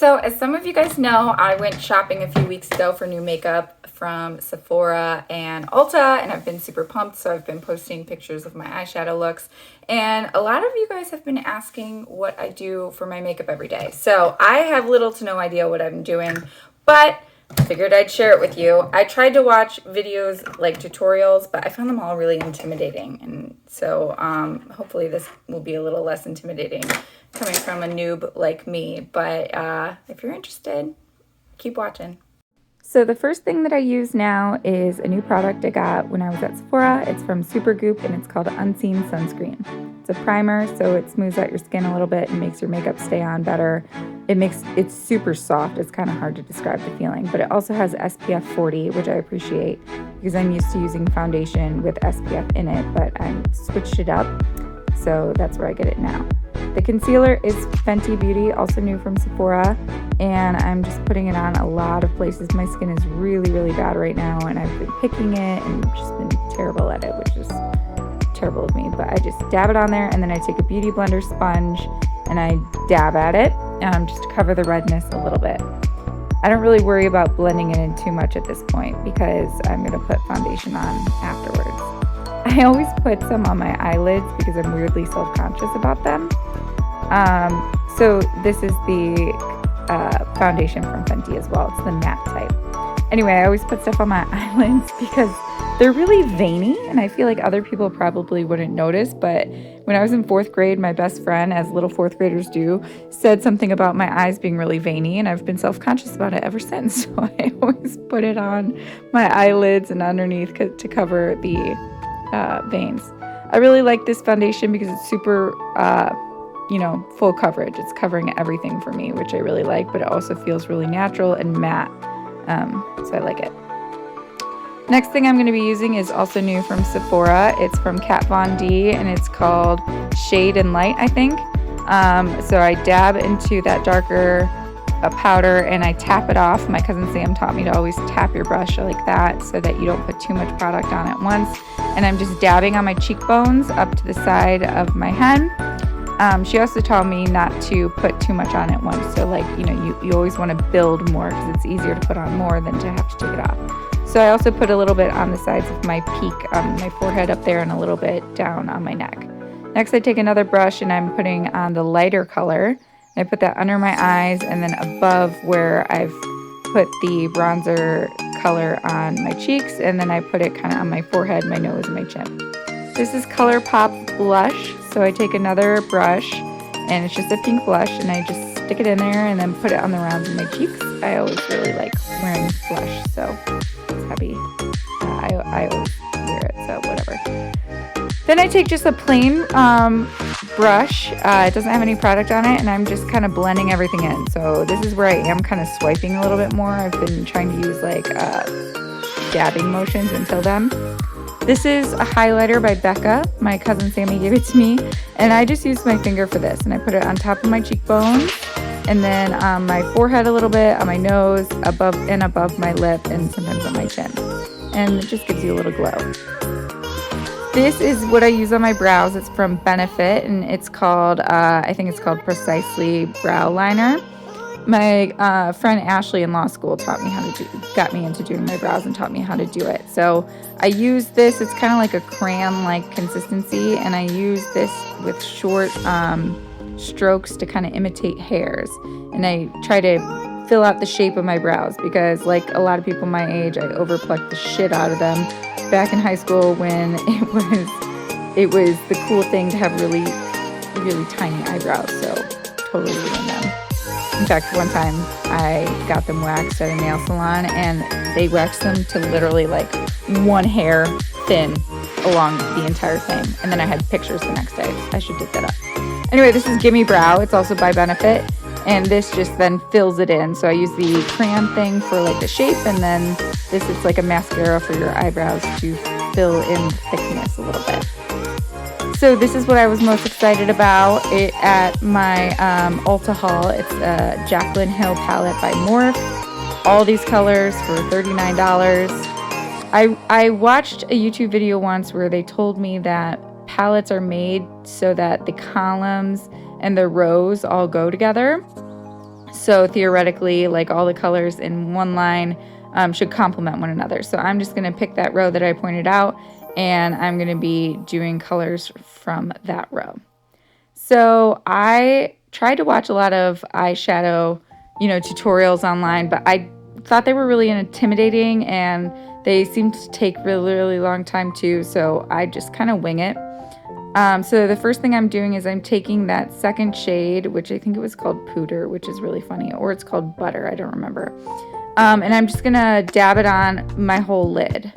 So as some of you guys know, I went shopping a few weeks ago for new makeup from Sephora and Ulta, and I've been super pumped. So I've been posting pictures of my eyeshadow looks, and a lot of you guys have been asking what I do for my makeup every day. So I have little to no idea what I'm doing, but I figured I'd share it with you. I tried to watch videos like tutorials, but I found them all really intimidating. And so hopefully this will be a little less intimidating coming from a noob like me. But if you're interested, keep watching. So the first thing that I use now is a new product I got when I was at Sephora. It's from Supergoop and it's called Unseen Sunscreen. It's a primer, so it smooths out your skin a little bit and makes your makeup stay on better. It's super soft. It's kind of hard to describe the feeling, but it also has SPF 40, which I appreciate because I'm used to using foundation with SPF in it, but I switched it up, so that's where I get it now. The concealer is Fenty Beauty, also new from Sephora, and I'm just putting it on a lot of places. My skin is really, really bad right now, and I've been picking it and just been terrible at it, which is terrible of me. But I just dab it on there, and then I take a beauty blender sponge and I dab at it just to cover the redness a little bit. I don't really worry about blending it in too much at this point because I'm going to put foundation on afterwards. I always put some on my eyelids because I'm weirdly self-conscious about them. So this is the foundation from Fenty as well. It's the matte type. Anyway, I always put stuff on my eyelids because they're really veiny, and I feel like other people probably wouldn't notice, but when I was in 4th grade, my best friend, as little 4th graders do, said something about my eyes being really veiny, and I've been self-conscious about it ever since. So I always put it on my eyelids and underneath to cover the veins. I really like this foundation because it's super full coverage. It's covering everything for me, which I really like, but it also feels really natural and matte, so I like it. Next thing I'm going to be using is also new from Sephora. It's from Kat Von D, and it's called Shade and Light, I think. So I dab into that darker powder and I tap it off. My cousin Sam taught me to always tap your brush like that so that you don't put too much product on at once. And I'm just dabbing on my cheekbones up to the side of my head. She also taught me not to put too much on at once. So you always want to build more because it's easier to put on more than to have to take it off. So I also put a little bit on the sides of my peak, my forehead up there, and a little bit down on my neck. Next, I take another brush and I'm putting on the lighter color. I put that under my eyes and then above where I've put the bronzer color on my cheeks, and then I put it kind of on my forehead, my nose, and my chin. This is ColourPop blush. So I take another brush and it's just a pink blush, and I just stick it in there and then put it on the rounds of my cheeks. I always really like wearing blush, so it's happy. I always wear it, so whatever. Then I take just a plain brush. It doesn't have any product on it, and I'm just kind of blending everything in. So this is where I am kind of swiping a little bit more. I've been trying to use dabbing motions until then. This is a highlighter by Becca. My cousin Sammy gave it to me, and I just used my finger for this, and I put it on top of my cheekbones, and then on my forehead a little bit, on my nose, above my lip, and sometimes on my chin. And it just gives you a little glow. This is what I use on my brows. It's from Benefit, and it's called, I think it's called Precisely Brow Liner. My friend Ashley in law school got me into doing my brows and taught me how to do it. So I use this. It's kind of like a crayon-like consistency, and I use this with short strokes to kind of imitate hairs. And I try to fill out the shape of my brows because, like a lot of people my age, I overplucked the shit out of them back in high school when it was the cool thing to have really, really tiny eyebrows. So totally ruined them. In fact, one time I got them waxed at a nail salon, and they waxed them to literally like one hair thin along the entire thing. And then I had pictures the next day. I should dig that up. Anyway, this is Gimme Brow. It's also by Benefit, and this just then fills it in. So I use the crayon thing for like the shape, and then this is like a mascara for your eyebrows to fill in thickness a little bit. So this is what I was most excited about at my Ulta haul. It's a Jaclyn Hill palette by Morphe. All these colors for $39. I watched a YouTube video once where they told me that palettes are made so that the columns and the rows all go together. So theoretically, like all the colors in one line should complement one another. So I'm just going to pick that row that I pointed out, and I'm going to be doing colors from that row. So I tried to watch a lot of eyeshadow, tutorials online, but I thought they were really intimidating and they seemed to take really, really long time too. So I just kind of wing it. So the first thing I'm doing is I'm taking that second shade, which I think it was called Pooter, which is really funny, or it's called Butter, I don't remember. And I'm just gonna dab it on my whole lid.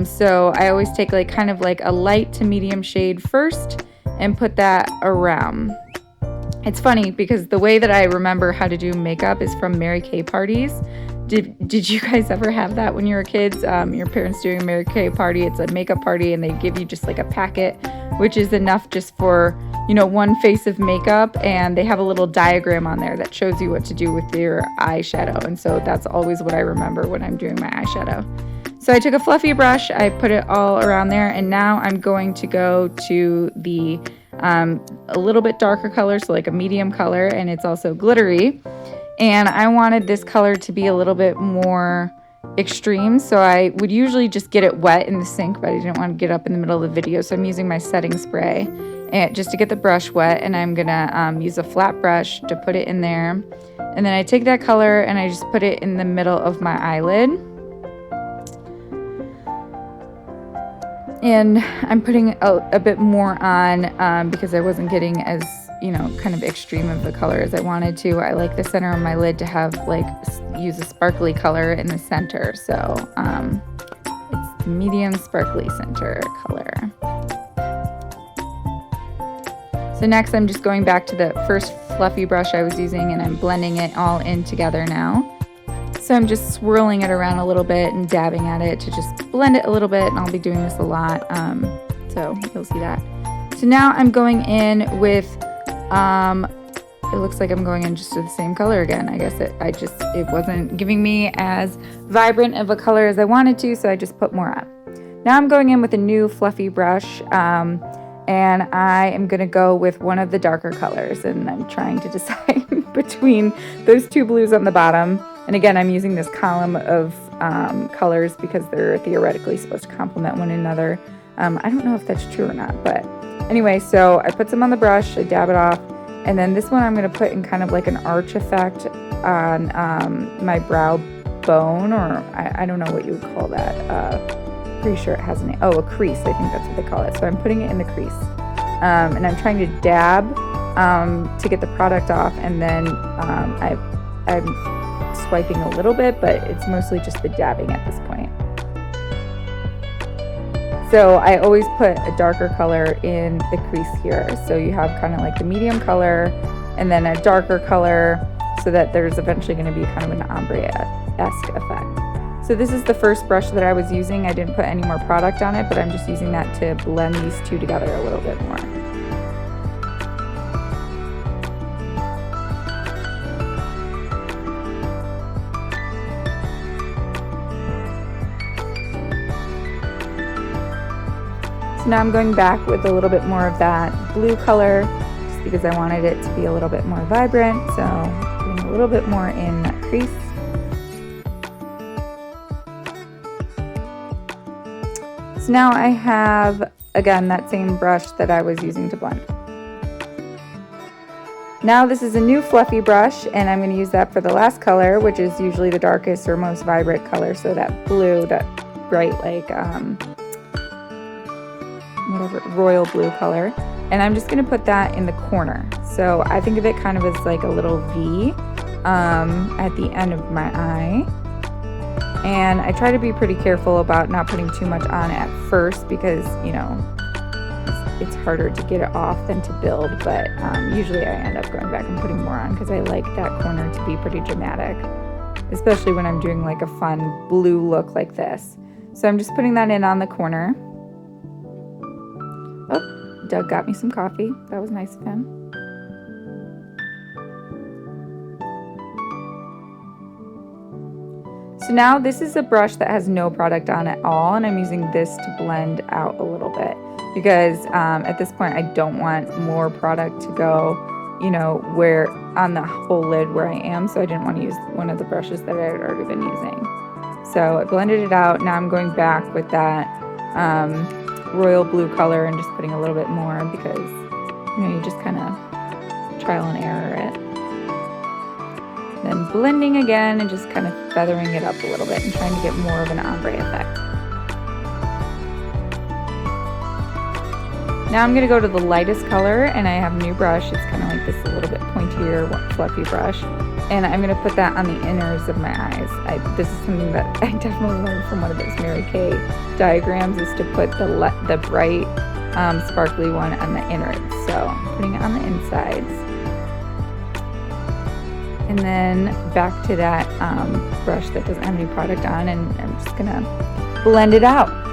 So I always take kind of a light to medium shade first and put that around. It's funny because the way that I remember how to do makeup is from Mary Kay parties. Did you guys ever have that when you were kids? Your parents doing a Mary Kay party, it's a makeup party, and they give you just a packet, which is enough just for, one face of makeup, and they have a little diagram on there that shows you what to do with your eyeshadow. And so that's always what I remember when I'm doing my eyeshadow. So I took a fluffy brush, I put it all around there, and now I'm going to go to the a little bit darker color, so a medium color, and it's also glittery. And I wanted this color to be a little bit more extreme, so I would usually just get it wet in the sink, but I didn't want to get up in the middle of the video, so I'm using my setting spray and just to get the brush wet, and I'm gonna use a flat brush to put it in there. And then I take that color and I just put it in the middle of my eyelid. And I'm putting a bit more on because I wasn't getting as, kind of extreme of the color as I wanted to. I like the center of my lid to have use a sparkly color in the center. So it's the medium sparkly center color. So next I'm just going back to the first fluffy brush I was using, and I'm blending it all in together now. So I'm just swirling it around a little bit and dabbing at it to just blend it a little bit, and I'll be doing this a lot, so you'll see that. So now I'm going in with, it looks like I'm going in just to the same color again. I guess it wasn't giving me as vibrant of a color as I wanted to, so I just put more on. Now I'm going in with a new fluffy brush, and I am going to go with one of the darker colors, and I'm trying to decide between those two blues on the bottom. And again, I'm using this column of colors because they're theoretically supposed to complement one another. I don't know if that's true or not, but anyway, so I put some on the brush, I dab it off, and then this one I'm going to put in kind of an arch effect on my brow bone, or I don't know what you would call that. Pretty sure it has a name. Oh, a crease, I think that's what they call it. So I'm putting it in the crease. And I'm trying to dab to get the product off, and then I'm swiping a little bit, but it's mostly just the dabbing at this point. So I always put a darker color in the crease here, so you have kind of the medium color and then a darker color, so that there's eventually going to be kind of an ombre-esque effect. So this is the first brush that I was using. I didn't put any more product on it, but I'm just using that to blend these two together a little bit more. Now I'm going back with a little bit more of that blue color, just because I wanted it to be a little bit more vibrant. So putting a little bit more in that crease. So now I have, again, that same brush that I was using to blend. Now this is a new fluffy brush, and I'm going to use that for the last color, which is usually the darkest or most vibrant color. So that blue, that bright whatever, royal blue color, and I'm just going to put that in the corner. So I think of it kind of as a little V at the end of my eye, and I try to be pretty careful about not putting too much on at first because it's harder to get it off than to build, but usually I end up going back and putting more on because I like that corner to be pretty dramatic, especially when I'm doing a fun blue look like this. So I'm just putting that in on the corner. Oh, Doug got me some coffee. That was nice of him. So now this is a brush that has no product on at all, and I'm using this to blend out a little bit because at this point I don't want more product to go you know, where on the whole lid where I am, so I didn't want to use one of the brushes that I had already been using. So I blended it out. Now I'm going back with that royal blue color and just putting a little bit more because, you know, you just kind of trial and error it. Then blending again and just kind of feathering it up a little bit and trying to get more of an ombre effect. Now I'm going to go to the lightest color, and I have a new brush. It's kind of like this a little bit pointier, fluffy brush. And I'm going to put that on the inners of my eyes. This is something that I definitely learned from one of those Mary Kay diagrams, is to put the bright, sparkly one on the innards. So I'm putting it on the insides. And then back to that brush that doesn't have any product on, and I'm just going to blend it out.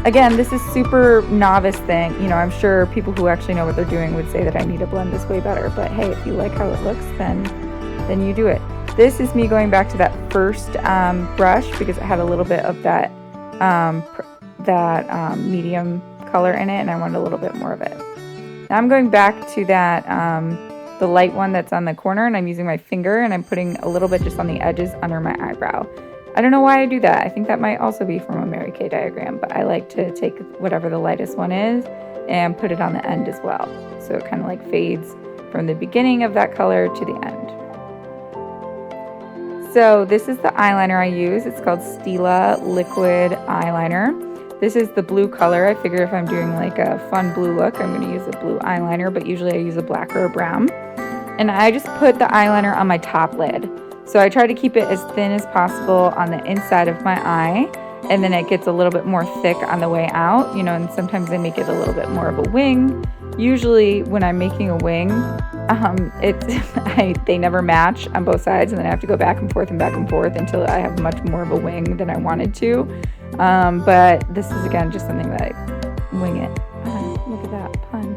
Again, this is super novice thing. You know, I'm sure people who actually know what they're doing would say that I need to blend this way better. But hey, if you like how it looks, then you do it. This is me going back to that first brush because it had a little bit of that medium color in it, and I wanted a little bit more of it. Now I'm going back to that the light one that's on the corner, and I'm using my finger, and I'm putting a little bit just on the edges under my eyebrow. I don't know why I do that. I think that might also be from a Mary Kay diagram, but I like to take whatever the lightest one is and put it on the end as well. So it kind of like fades from the beginning of that color to the end. So this is the eyeliner I use. It's called Stila Liquid Eyeliner. This is the blue color. I figure if I'm doing like a fun blue look, I'm going to use a blue eyeliner, but usually I use a black or a brown. And I just put the eyeliner on my top lid. So I try to keep it as thin as possible on the inside of my eye, and then it gets a little bit more thick on the way out, you know, and sometimes I make it a little bit more of a wing. Usually when I'm making a wing, they never match on both sides, and then I have to go back and forth until I have much more of a wing than I wanted to. But this is, again, just something that I wing it. Look at that pun.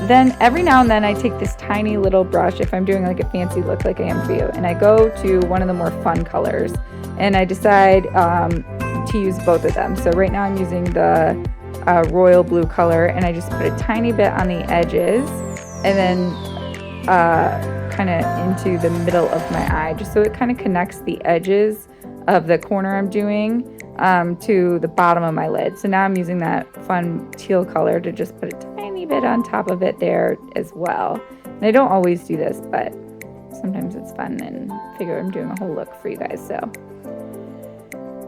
Then every now and then I take this tiny little brush if I'm doing like a fancy look like I am for you, and I go to one of the more fun colors, and I decide to use both of them. So right now I'm using the royal blue color, and I just put a tiny bit on the edges and then kind of into the middle of my eye, just so it kind of connects the edges of the corner I'm doing to the bottom of my lid. So now I'm using that fun teal color to just put a tiny bit on top of it there as well. And I don't always do this, but sometimes it's fun, and I figure I'm doing a whole look for you guys.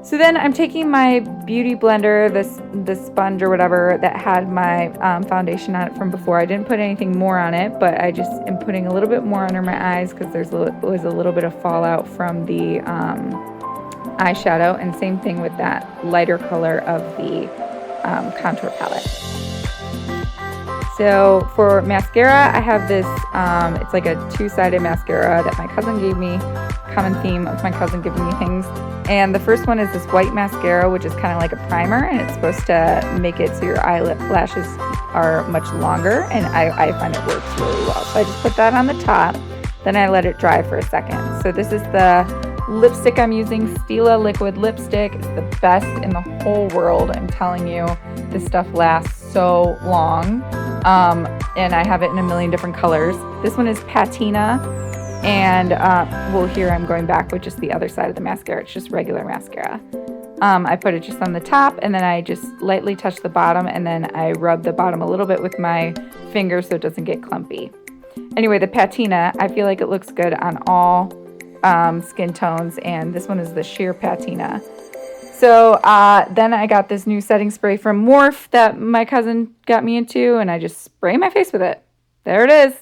So then I'm taking my beauty blender, this sponge or whatever that had my foundation on it from before. I didn't put anything more on it, but I just am putting a little bit more under my eyes because was a little bit of fallout from the eyeshadow, and same thing with that lighter color of the contour palette. So for mascara, I have this, it's like a two-sided mascara that my cousin gave me, common theme of my cousin giving me things. And the first one is this white mascara, which is kind of like a primer, and it's supposed to make it so your eyelashes are much longer, and I find it works really well. So I just put that on the top, then I let it dry for a second. So this is the lipstick I'm using, Stila Liquid Lipstick. It's the best in the whole world. I'm telling you, this stuff lasts so long. And I have it in a million different colors. This one is Patina, and well, here I'm going back with just the other side of the mascara. It's just regular mascara. I put it just on the top, and then I just lightly touch the bottom, and then I rub the bottom a little bit with my finger so it doesn't get clumpy. Anyway, the Patina, I feel like it looks good on all skin tones, and this one is the sheer Patina. So then I got this new setting spray from Morphe that my cousin got me into, and I just spray my face with it. There it is.